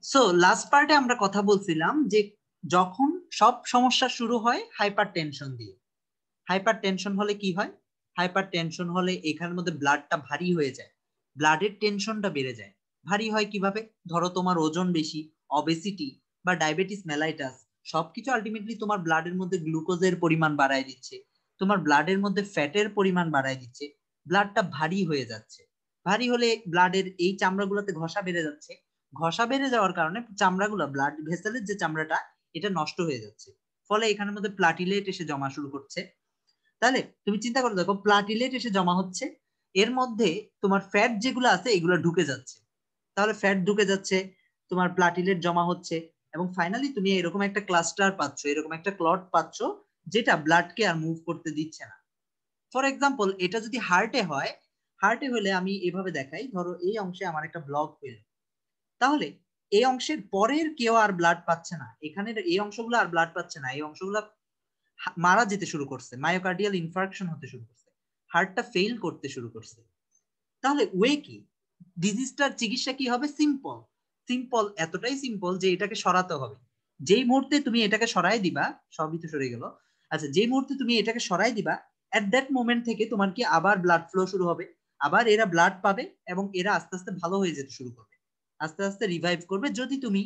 So last পার্টে আমরা কথা বলছিলাম যে যখন সব সমস্যা শুরু হয় হাইপার টেনশন দিয়ে। হাইপার টেনশন হলে কি হয়? হাইপার টেনশন হলে এখানের মধ্যে ব্লাডটা ভারী হয়ে যায়, ব্লাডের টেনশনটা বেড়ে যায়। ভারী হয় কিভাবে? ধরো তোমার ওজন বেশি, অবেসিটি বা ডায়াবেটিস মেলাইটাস, সবকিছু আলটিমেটলি তোমার ব্লাডের মধ্যে গ্লুকোজের পরিমাণ বাড়ায় দিচ্ছে, তোমার ব্লাডের মধ্যে ফ্যাটের পরিমাণ বাড়ায় দিচ্ছে, ব্লাডটা ভারী হয়ে যাচ্ছে। ভারী হলে ব্লাডের এই চামড়াগুলোতে ঘষা বেড়ে যাচ্ছে, ঘষা বেড়ে যাওয়ার কারণে চামড়াগুলো, ব্লাড ভেসেলের যে চামড়াটা, এটা নষ্ট হয়ে যাচ্ছে। ফলে এখানের মধ্যে প্লাটিলেট এসে জমা শুরু করছে। তাহলে তুমি চিন্তা করে দেখো, প্লাটিলেট এসে জমা হচ্ছে, এর মধ্যে তোমার ফ্যাট যেগুলো আছে এগুলো ঢুকে যাচ্ছে। তাহলে ফ্যাট ঢুকে যাচ্ছে, তোমার প্লাটিলেট জমা হচ্ছে, এবং ফাইনালি তুমি এরকম একটা ক্লাস্টার পাচ্ছ, এরকম একটা ক্লট পাচ্ছ, যেটা ব্লাডকে আর মুভ করতে দিচ্ছে না। ফর এক্সাম্পল, এটা যদি হার্টে হয়, হার্টে হলে আমি এভাবে দেখাই, ধরো এই অংশে আমার একটা ব্লক হইল, তাহলে এই অংশের পরের কেউ আর ব্লাড পাচ্ছে না, এখানের এই অংশগুলো আর ব্লাড পাচ্ছে না, এই অংশগুলো মারা যেতে শুরু করছে, মায়োকার্ডিয়াল ইনফার্কশন হতে শুরু করছে, হার্টটা ফেল করতে শুরু করছে। তাহলে ওয়ে কি? ডিজিজটার চিকিৎসা কি হবে? সিম্পল। সিম্পল, এতটাই সিম্পল যে এটাকে সরাতে হবে। যেই মুহূর্তে তুমি এটাকে সরাই দিবা, সবই তো সরে গেল, আচ্ছা, যেই মুহূর্তে তুমি এটাকে সরাই দিবা, এট দ্যাট মোমেন্ট থেকে তোমার কি আবার ব্লাড ফ্লো শুরু হবে, আবার এরা ব্লাড পাবে, এবং এরা আস্তে আস্তে ভালো হয়ে যেতে শুরু করবে, আস্তে আস্তে রিভাইভ করবে, যদি তুমি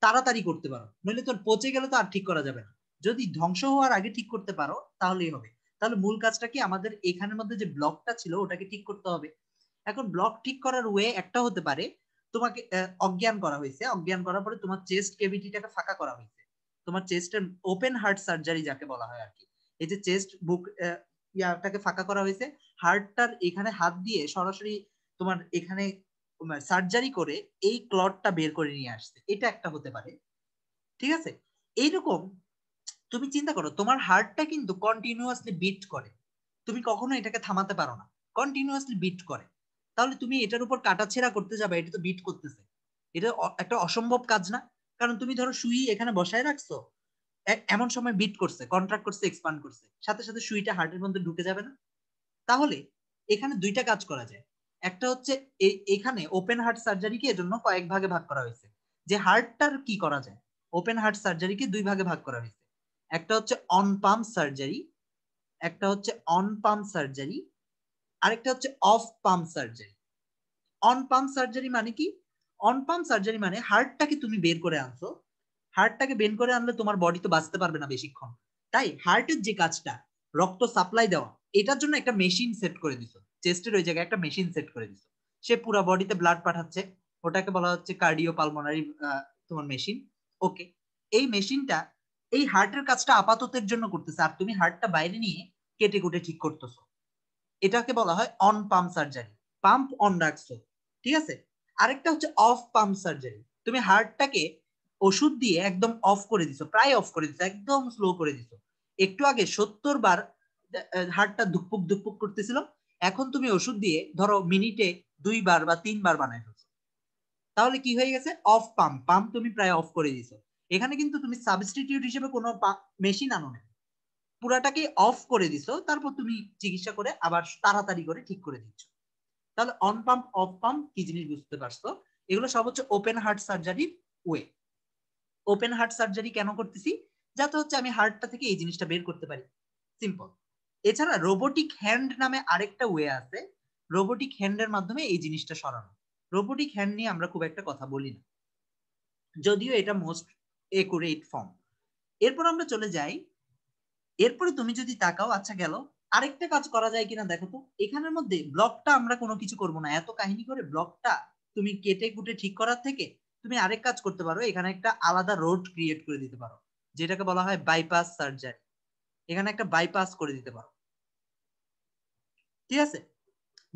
তাড়াতাড়ি করতে পারো। নইলে তোর পচে গেলে তো আর ঠিক করা যাবে না। যদি ধ্বংস হওয়ার আগে ঠিক করতে পারো তাহলেই হবে। তাহলে মূল কাজটা কি? আমাদের এখানের মধ্যে যে ব্লকটা ছিল ওটাকে ঠিক করতে হবে। এখন ব্লক ঠিক করার ওয়ে একটা হতে পারে, তোমাকে অজ্ঞান করা হয়েছে, অজ্ঞান করার পরে তোমার চেস্ট কেভিটিটাকে ফাঁকা করা হয়েছে, তোমার চেস্টের ওপেন হার্ট সার্জারি যাকে বলা হয় আর কি। এই যে চেস্ট বুক ইয়াটাকে ফাঁকা করা হয়েছে, হার্টটার এখানে হাত দিয়ে সরাসরি তোমার এখানে সার্জারি করে এই ক্লটটা বের করে নিয়ে আসছে, এটা একটা হতে পারে। ঠিক আছে? এইরকম তুমি চিন্তা করো, তোমার হার্টটা কিন্তু কন্টিনিউয়াসলি বিট করে, তুমি কখনো এটাকে থামাতে পারো না, কন্টিনিউয়াসলি বিট করে। তাহলে তুমি এটার উপর কাটাছেঁড়া করতে যাবে, এটা তো বিট করতেছে, এটা একটা অসম্ভব কাজ না? কারণ তুমি ধরো সুই এখানে বসায় রাখছো, এমন সময় বিট করছে, কন্ট্রাক্ট করছে, এক্সপান্ড করছে, সাথে সাথে সুইটা হার্টের মধ্যে ঢুকে যাবে না? তাহলে এখানে দুইটা কাজ করা যায়। একটা হচ্ছে এখানে ওপেন হার্ট সার্জারিকে এজন্য কয়েক ভাগে ভাগ করা হয়েছে, যে হার্টটার কি করা যায়। ওপেন হার্ট সার্জারিকে দুই ভাগে ভাগ করা হয়েছে, একটা হচ্ছে অন পাম্প সার্জারি, একটা হচ্ছে অন পাম্প সার্জারি, আরেকটা হচ্ছে of pump surgery. On pump surgery মানে কি? অন পাম্প সার্জারি মানে হার্টটাকে তুমি বের করে আনছো, হার্টটাকে বের করে আনলে তোমার বডি তো বাঁচতে পারবে না বেশিক্ষণ, তাই হার্টের যে কাজটা, রক্ত সাপ্লাই দেওয়া, এটার জন্য একটা মেশিন সেট করে দিছো, চেস্টের ওই জায়গায় একটা মেশিন সেট করে দিছো, সে পুরো বডিতে ব্লাড পাঠাচ্ছে, ওটাকে বলা হচ্ছে কার্ডিও পালমোনারি তোমার মেশিন। ওকে, এই মেশিনটা এই হার্টের কাজটা আপাততের জন্য করতেছে, আর তুমি হার্টটা বাইরে নিয়ে কেটে কুটে ঠিক করতেছো, এটাকে বলা হয় on pump surgery, pump on রাখছো। ঠিক আছে? আরেকটা হচ্ছে অফ পাম্প সার্জারি, তুমি হার্টটাকে ওষুধ দিয়ে একদম অফ করে দিছো, প্রায় অফ করে দিছো, একদম স্লো করে দিছো। একটু আগে 70 বার হার্টটা ধুকপুক ধুকপুক করতেছিল, এখন তুমি ওষুধ দিয়ে ধরো মিনিটে 2 বার বা 3 বার বানাই ফেলছো। তাহলে কি হয়ে গেছে? অফ পাম্প, পাম্প তুমি প্রায় অফ করে দিছো। এখানে কিন্তু তুমি সাবস্টিটিউট হিসেবে কোনো মেশিন আনো না, পুরাটাকে অফ করে দিছো, তারপর তুমি চিকিৎসা করে আবার তাড়াতাড়ি করে ঠিক করে দিচ্ছ। তাহলে অন পাম্প অফ পাম্প কি জিনিস বুঝতে পারছো? এগুলো সব হচ্ছে ওপেন হার্ট সার্জারির ওয়ে। ওপেন হার্ট সার্জারি কেন করতেছি? যাতে হচ্ছে আমি হার্টটা থেকে এই জিনিসটা বের করতে পারি, সিম্পল। এছাড়া রোবোটিক হ্যান্ড নামে আরেকটা ওয়ে আছে, রোবোটিক হ্যান্ডের মাধ্যমে এই জিনিসটা সরানো। রোবোটিক হ্যান্ড নিয়ে আমরা খুব একটা কথা বলি না, যদিও এটা মোস্ট একুরেট ফর্ম। এরপর আমরা চলে যাই, এরপরে তুমি যদি তাকাও, আচ্ছা গেল, আরেকটা কাজ করা যায় কিনা দেখো তো। এখানের মধ্যে ব্লকটা আমরা কোনো কিছু করবো না, এত কাহিনী করে ব্লকটা তুমি কেটে কুটে ঠিক করার থেকে তুমি আরেক কাজ করতে পারো, এখানে একটা আলাদা রোড ক্রিয়েট করে দিতে পারো, যেটাকে বলা হয় বাইপাস সার্জারি। এখানে একটা বাইপাস করে দিতে পারো। ঠিক আছে?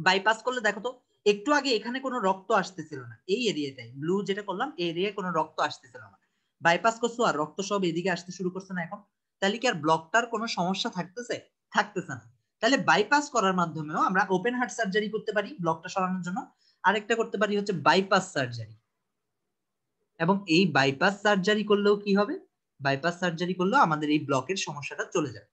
বাইপাস করলে দেখো তো, একটু আগে এখানে কোনো রক্ত আসতেছিল না, এই এরিয়াটাই ব্লু যেটা করলাম, এই এরিয়ায় কোনো রক্ত আসতেছিল না, বাইপাস করছো আর রক্ত সব এদিকে আসতে শুরু করছে না এখন। তাহলে কি আর ব্লকটার কোনো সমস্যা থাকতেছে? থাকতেছে না। তাহলে বাইপাস করার মাধ্যমেও আমরা ওপেন হার্ট সার্জারি করতে পারি ব্লকটা সরানোর জন্য, আরেকটা করতে পারি হচ্ছে বাইপাস সার্জারি। এবং এই বাইপাস সার্জারি করলেও কি হবে? বাইপাস সার্জারি করলেও আমাদের এই ব্লকের সমস্যাটা চলে যাবে।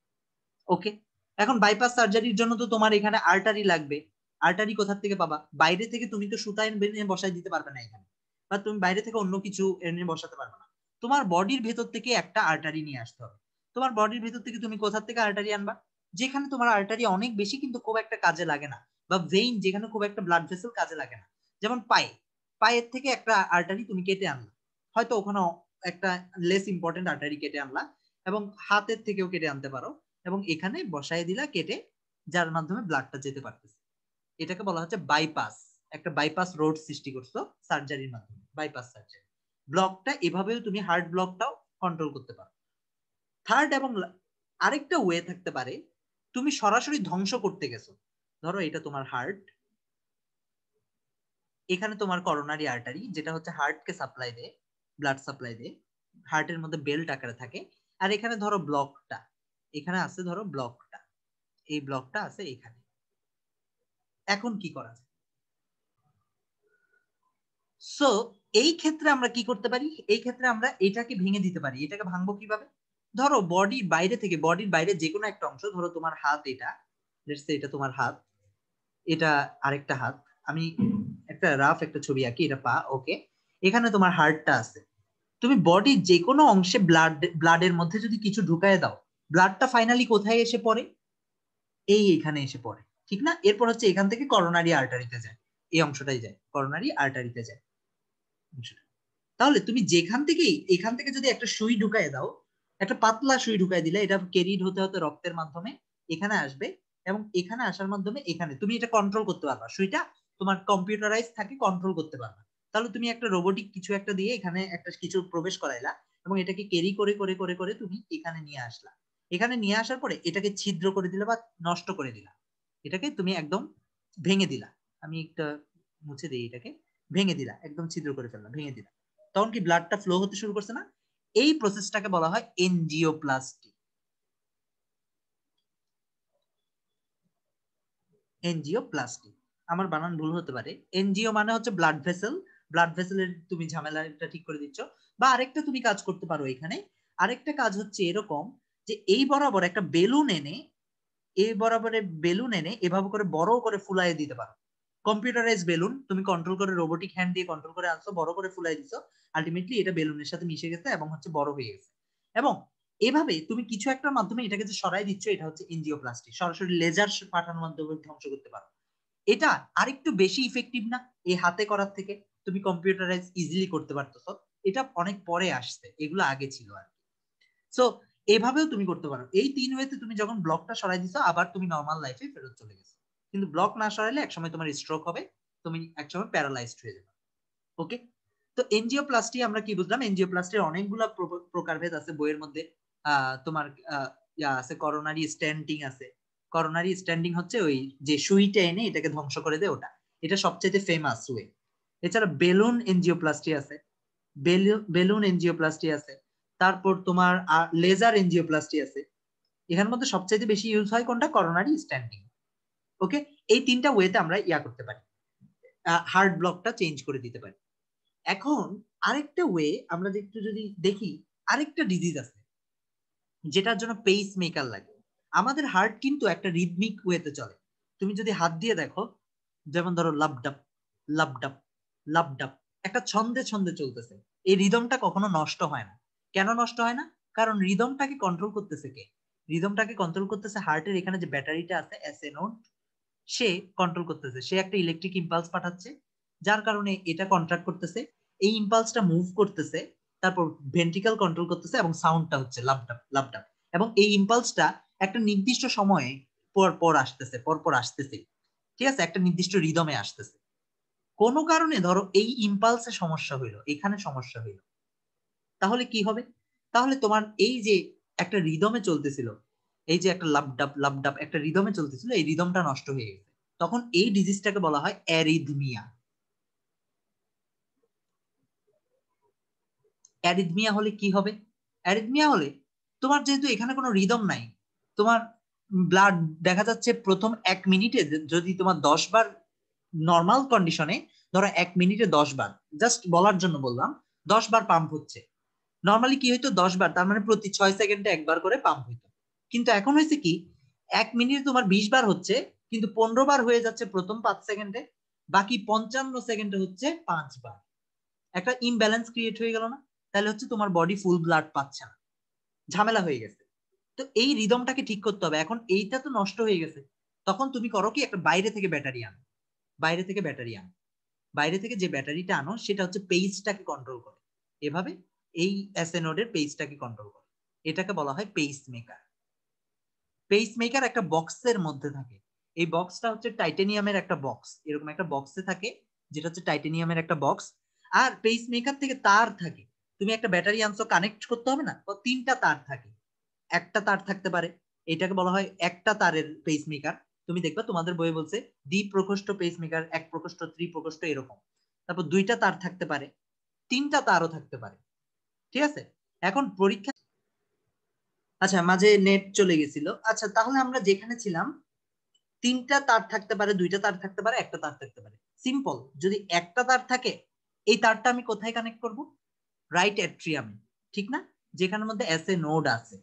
ওকে, এখন বাইপাস সার্জারির জন্য তো তোমার এখানে আর্টারি লাগবে। আর্টারি কোথা থেকে পাবা? বাইরে থেকে তুমি তো সুতা এনে বসাই দিতে পারবে না এখানে, বা তুমি বাইরে থেকে অন্য কিছু এনে বসাতে পারবে না। তোমার বডির ভেতর থেকে একটা আর্টারি নিয়ে আসতে হবে। তোমার বডির ভেতর থেকে তুমি কোথা থেকে আর্টারি আনবা? যেখানে তোমার আর্টারি অনেক বেশি কিন্তু খুব একটা কাজে লাগে না, বা ভেইন যেখানে খুব একটা ব্লাড ভেসেল কাজে লাগে না। যেমন পায়ের থেকে একটা আর্টারি তুমি কেটে আনলা, হয়তো ওখানে একটা লেস ইম্পর্টেন্ট আর্টারি কেটে আনলা, এবং হাতের থেকেও কেটে আনতে পারো, এবং এখানে বসায় দিলা কেটে, যার মাধ্যমে ব্লাডটা যেতে পারতেছে। এটাকে বলা হচ্ছে বাইপাস। একটা বাইপাস রোড সৃষ্টি করছো সার্জারির মাধ্যমে, বাইপাস সার্জারি। ব্লকটা এভাবেও তুমি হার্ট ব্লকটাও কন্ট্রোল করতে পারো। থার্ড এবং আরেকটা ওয়ে থাকতে পারে, তুমি সরাসরি ধ্বংস করতে গেছো। ধরো এটা তোমার হার্ট, এখানে তোমার করোনারি আর্টারি যেটা হচ্ছে হার্টকে সাপ্লাই দেয়, ব্লাড সাপ্লাই দেয়, হার্টের মধ্যে বেল্ট আকারে থাকে। আর এখানে ধরো ব্লকটা, এখানে আছে ধরো ব্লকটা, এই ব্লকটা আছে এখানে। এখন কি করা যায়? সো এই ক্ষেত্রে আমরা কি করতে পারি? এই ক্ষেত্রে আমরা এটাকে ভেঙে দিতে পারি। এটাকে ভাঙবো কিভাবে? ধরো বডির বাইরে থেকে, বডির বাইরে যে কোনো একটা অংশ, ধরো তোমার হাত, এটা লেটস সে এটা তোমার হাত, এটা আরেকটা হাত, আমি একটা রাফ একটা ছবি আঁকি, এটা পা, ওকে। এখানে তোমার হার্টটা আছে। তুমি বডির যে কোনো অংশে ব্লাডের মধ্যে যদি কিছু ঢুকায় দাও, ব্লাডটা ফাইনালি কোথায় এসে পড়ে? এখানে এসে পড়ে, ঠিক না? এরপর হচ্ছে এখান থেকে করোনারি আর্টারিতে যায়, এই অংশটাই যায় করোনারি আর্টারিতে যায় অংশটা। তাহলে তুমি যেখান থেকেই, এখান থেকে যদি একটা সুই ঢুকায় দাও, একটা পাতলা সুই ঢুকাই দিলে, এটা ক্যারিড হতে হতে রক্তের মাধ্যমে এখানে আসবে, এবং এখানে আসার মাধ্যমে এখানে তুমি এটা কন্ট্রোল করতে পারবা। সুইটা তোমার কম্পিউটারাইজ থাকে, কন্ট্রোল করতে পারবা। তাহলে তুমি একটা রোবোটিক কিছু একটা দিয়ে এখানে একটা কিছু প্রবেশ করাইলা, এবং এটাকে ক্যারি করে করে করে করে তুমি এখানে নিয়ে আসলা। এখানে নিয়ে আসার পরে এটাকে ছিদ্র করে দিলা বা নষ্ট করে দিলা, এটাকে তুমি একদম ভেঙে দিলা। আমি একটা মুছে দিই, এটাকে ভেঙে দিলা, একদম ছিদ্র করে ফেললাম, ভেঙে দিলা। তখন কি ব্লাডটা ফ্লো হতে শুরু করছে না? এই প্রসেসটাকে বলা হয় এনজিওপ্লাস্টি। এনজিওপ্লাস্টি, আমার বানান ভুল হতে পারে। এনজিও মানে হচ্ছে ব্লাড ভেসেল, ব্লাড ভেসেলের তুমি ঝামেলাটা ঠিক করে দিচ্ছ। বা আরেকটা তুমি কাজ করতে পারো এখানে, আরেকটা কাজ হচ্ছে এরকম, যে এই বরাবর একটা বেলুন এনে, এই বরাবরে বেলুন এনে এভাবে করে বড় করে ফুলাইয়ে দিতে পারো। কম্পিউটারাইজ বেলুন তুমি কন্ট্রোল করে, রোবোটিক হ্যান্ড দিয়ে কন্ট্রোল করে আনছো, বড় করে ফুলাই দিছো, আলটিমেটলি এটা বেলুনের সাথে মিশে গেছে এবং হচ্ছে বড় হয়ে গেছে। এবং এভাবে তুমি কিছু একটার মাধ্যমে এটাকে যে সরাই দিচ্ছ, এটা হচ্ছে এনজিওপ্লাস্টি। সরাসরি লেজার পাঠানোর মাধ্যমে ধ্বংস করতে পারো। এটা আরেকটু বেশি ইফেক্টিভ না এই হাতে করার থেকে? তুমি কম্পিউটারাইজ ইজিলি করতে পারতেছো। এটা অনেক পরে আসছে, এগুলো আগে ছিল আর কি। সো এভাবেও তুমি করতে পারো। এই তিন ওয়েতে তুমি যখন ব্লকটা সরাই দিছো, আবার তুমি নর্মাল লাইফে ফেরত চলে গেছো। কিন্তু ব্লক না সরাইলে একসময় তোমার স্ট্রোক হবে, তুমি একসময় প্যারালাইজড হয়ে যাবে। ওকে। তো এনজিওপ্লাস্টি আমরা কি বুঝলাম? এনজিওপ্লাস্টির অনেকগুলা প্রকারভেদ আছে বইয়ের মধ্যে। তোমার আছে করোনারি স্ট্যান্টিং আছে। করোনারি স্ট্যান্ডিং হচ্ছে ওই যে সুইটা এনে এটাকে ধ্বংস করে দেয়, ওটা, এটা সবচেয়ে ফেমাস ওয়ে। এছাড়া বেলুন এনজিওপ্লাস্টি আছে, বেলুন এনজিওপ্লাস্টি আছে। তারপর তোমার লেজার এনজিওপ্লাস্টি আছে। এখানের মধ্যে সবচেয়ে বেশি ইউজ হয় কোনটা? Coronary standing. ওকে। এই তিনটা ওয়েতে আমরা ইয়া করতে পারি, হার্ট ব্লকটা চেঞ্জ করে দিতে পারি। এখন আরেকটা ওয়ে আমরা একটু যদি দেখি, আরেকটা ডিজিজ আছে যেটার জন্য পেস মেকার লাগে। আমাদের হার্ট কিন্তু একটা রিদমিক ওয়েতে চলে। তুমি যদি হাত দিয়ে দেখো, যেমন ধরো লাবডাপ লাবডাপ লাবডাপ, একটা ছন্দে ছন্দে চলতেছে। এই রিদমটা কখনো নষ্ট হয় না। কেন নষ্ট হয় না? কারণ রিদমটাকে কন্ট্রোল করতেছে কে? রিদমটাকে কন্ট্রোল করতেছে হার্টের এখানে যে ব্যাটারিটা আছে এসএ নোড, সে কন্ট্রোল করতেছে। সে একটা ইলেকট্রিক ইম্পালস পাঠাচ্ছে, যার কারণে এটা কন্ট্রাক্ট করতেছে, এই ইম্পালসটা মুভ করতেছে, তারপর ভেন্ট্রিকল কন্ট্রোল করতেছে, এবং সাউন্ডটা হচ্ছে লাবডাপ লাবডাপ। এবং এই ইম্পালসটা একটা নির্দিষ্ট সময়ে পর পর আসতেছে, পর পর আসতেছে, ঠিক আছে, একটা নির্দিষ্ট রিদমে আসতেছে। কোনো কারণে ধরো এই ইম্পালসে সমস্যা হইলো, এখানে সমস্যা হইলো, তাহলে কি হবে? তাহলে তোমার এই যে একটা রিদমে চলতেছিল, এই যে একটা লাবডাপ লাবডাপ একটা রিদমে চলতেছিল, এই রিদমটা নষ্ট হয়ে গেছে। তখন এই ডিজিজটাকে বলা হয় অ্যারিদমিয়া। অ্যারিদমিয়া হলে কি হবে? অ্যারিদমিয়া হলে তোমার যেহেতু এখানে কোনো রিদম নাই, তোমার ব্লাড দেখা যাচ্ছে প্রথম 1 মিনিটে যদি তোমার 10 বার, নর্মাল কন্ডিশনে ধরো 1 মিনিটে 10 বার, জাস্ট বলার জন্য বললাম, 10 বার পাম্প হচ্ছে। নর্মালি কি হইতো? 10 বার, তার মানে প্রতি 6 সেকেন্ডে একবার করে পাম্প হইতো। কিন্তু এখন হয়েছে কি, 1 মিনিটে তোমার 20 বার হচ্ছে, কিন্তু 15 বার হয়ে যাচ্ছে প্রথম 5 সেকেন্ডে, বাকি 55 সেকেন্ডে হচ্ছে 5 বার। একটা ইমব্যালেন্স ক্রিয়েট হয়ে গেল না? তাহলে হচ্ছে তোমার বডি ফুল ব্লাড পাচ্ছে না, ঝামেলা হয়ে গেছে। তো এই রিদমটাকে ঠিক করতে হবে। এখন এইটা তো নষ্ট হয়ে গেছে, তখন তুমি করো কি, একটা বাইরে থেকে ব্যাটারি আনো। বাইরে থেকে ব্যাটারি আনো, বাইরে থেকে যে ব্যাটারিটা আনো সেটা হচ্ছে পেইসটাকে কন্ট্রোল করে। এভাবে এই এসএ নোডের পেইসটাকে কন্ট্রোল করে। এটাকে বলা হয় পেইস মেকার। পেইস মেকার একটা বক্সের মধ্যে থাকে। এই বক্সটা হচ্ছে টাইটেনিয়ামের একটা বক্স, এরকম একটা বক্সে থাকে, যেটা হচ্ছে টাইটেনিয়ামের একটা বক্স। আর পেইস মেকার থেকে তার থাকে। তুমি একটা ব্যাটারি আনছো, কানেক্ট করতে হবে না, তো 3টা তার থাকে। একটা তার থাকতে পারে, এটাকে বলা হয় একটা তারের পেস মেকার। তুমি দেখবা তোমাদের বইয়ে বলছে দ্বিপ্রকোষ্ঠ পেস মেকার, এক প্রকোষ্ঠ, ত্রিপ্রকোষ্ঠ, এরকম। তারপর 2টা তার থাকতে পারে, 3টা তারও থাকতে পারে। ঠিক আছে? এখন পরীক্ষা, আচ্ছা মাঝে নেট চলে গেছিল। আচ্ছা তাহলে আমরা যেখানে ছিলাম, 3টা তার থাকতে পারে, 2টা তার থাকতে পারে, একটা তার থাকতে পারে। সিম্পল। যদি একটা তার থাকে, এই তারটা আমি কোথায় কানেক্ট করব? রাইট অ্যাট্রিয়ামে, ঠিক না? যেখানের মধ্যে এসএ নোড আছে,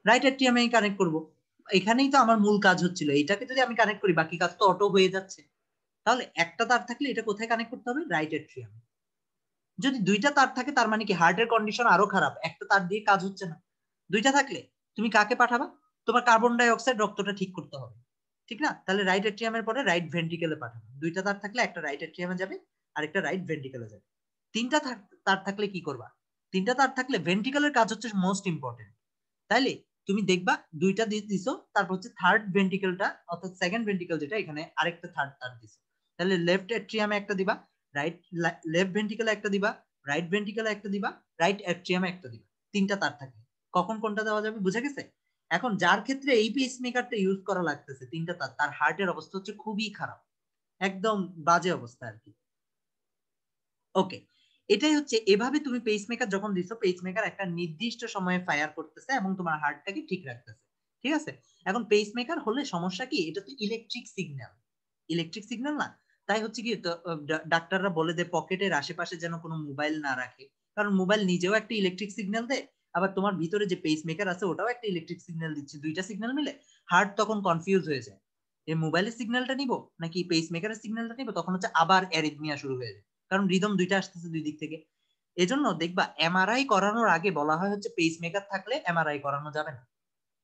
রাইট অ্যাট্রিয়ামে আমি কানেক্ট করব। এখানেই তো আমার মূল কাজ হচ্ছিল, এটাকে যদি আমি কানেক্ট করি বাকি কাজ তো অটো হয়ে যাচ্ছে। তাহলে একটা তার থাকলে এটা কোথায় কানেক্ট করতে হবে? রাইট অ্যাট্রিয়ামে। যদি 2টা তার থাকে, তার মানে কি হার্টের কন্ডিশন আরো খারাপ, একটা তার দিয়ে কাজ হচ্ছে না। 2টা থাকলে তুমি কাকে পাঠাবা? তোমার কার্বন ডাই অক্সাইড রক্তটা ঠিক করতে হবে, ঠিক না? তাহলে রাইট অ্যাট্রিয়ামের পরে রাইট ভেন্ট্রিকেলে পাঠাবে। 2টা তার থাকলে একটা রাইট অ্যাট্রিয়ামে যাবে, আরেকটা রাইট ভেন্ট্রিকেলে যাবে। 3টা তার থাকলে কি করবা? 3টা তার থাকলে ভেন্ট্রিকেলের কাজ হচ্ছে মোস্ট ইম্পর্টেন্ট। তাইলে তুমি দেখবা 2টা দিয়ে দিছো, তারপর হচ্ছে থার্ড ভেন্ট্রিকেলটা অর্থাৎ সেকেন্ড ভেন্ট্রিকেল যেটা, এখানে আরেকটা থার্ড তার দিছো। তাহলে লেফট অ্যাট্রিয়ামে একটা দিবা, রাইট লেফট ভেন্ট্রিকেলে একটা দিবা, রাইট ভেন্ট্রিকেলে একটা দিবা, রাইট অ্যাট্রিয়ামে একটা দিবা। 3টা তার থাকে, কখন কোনটা দেওয়া যাবে বুঝে গেছে? এখন যার ক্ষেত্রে এই পেস মেকারটা ইউজ করা লাগতেছে 3টা তার, তার হার্টের অবস্থা হচ্ছে খুবই খারাপ, একদম বাজে অবস্থা আর কি। ওকে, এটাই হচ্ছে, এভাবে তুমি পেসমেকার যখন দিছো, পেসমেকার একটা নির্দিষ্ট সময়ে ফায়ার করতেছে এবং তোমার হার্টটাকে ঠিক রাখতেছে। ঠিক আছে? এখন পেসমেকার হলে সমস্যা কি, এটা তো ইলেকট্রিক সিগন্যাল, ইলেকট্রিক সিগন্যাল না? তাই হচ্ছে কি, ডাক্তাররা বলে দেয় পকেটের আশেপাশে যেন কোনো মোবাইল না রাখে, কারণ মোবাইল নিজেও একটা ইলেকট্রিক সিগন্যাল দেয়, আবার তোমার ভিতরে যে পেসমেকার আছে ওটাও একটা ইলেকট্রিক সিগন্যাল দিচ্ছে, 2টা সিগন্যাল মিলে হার্ট তখন কনফিউজ হয়ে যায়, এই মোবাইলের সিগন্যালটা নিব নাকি পেসমেকারের সিগন্যালটা নিব, তখন হচ্ছে আবার অ্যারিথমিয়া শুরু হয়ে যায়, কারণ রিদম 2টা আসতেছে 2 দিক থেকে। এজন্য দেখবা এমআরআই করানোর আগে বলা হয় হচ্ছে পেসমেকার থাকলে এমআরআই করানো যাবে না।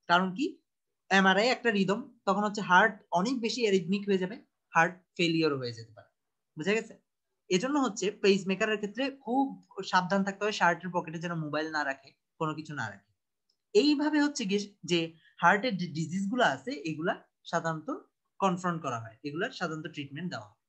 কারণ কি, এমআরআই একটা রিদম, তখন হচ্ছে হার্ট অনেক বেশি অ্যারিথমিক হয়ে যাবে, হার্ট ফেলিওর হয়ে যেতে পারে। বুঝা গেছে? এজন্য হচ্ছে পেসমেকারের ক্ষেত্রে খুব সাবধান থাকতে হবে, শার্টের পকেটে যেন মোবাইল না রাখে, কোনো কিছু না রাখে। এইভাবে হচ্ছে গিয়ে যে হার্টের যে ডিজিজ গুলো আছে এগুলা সাধারণত কনফ্রন্ট করা হয়, এগুলার সাধারণত ট্রিটমেন্ট দেওয়া হয়।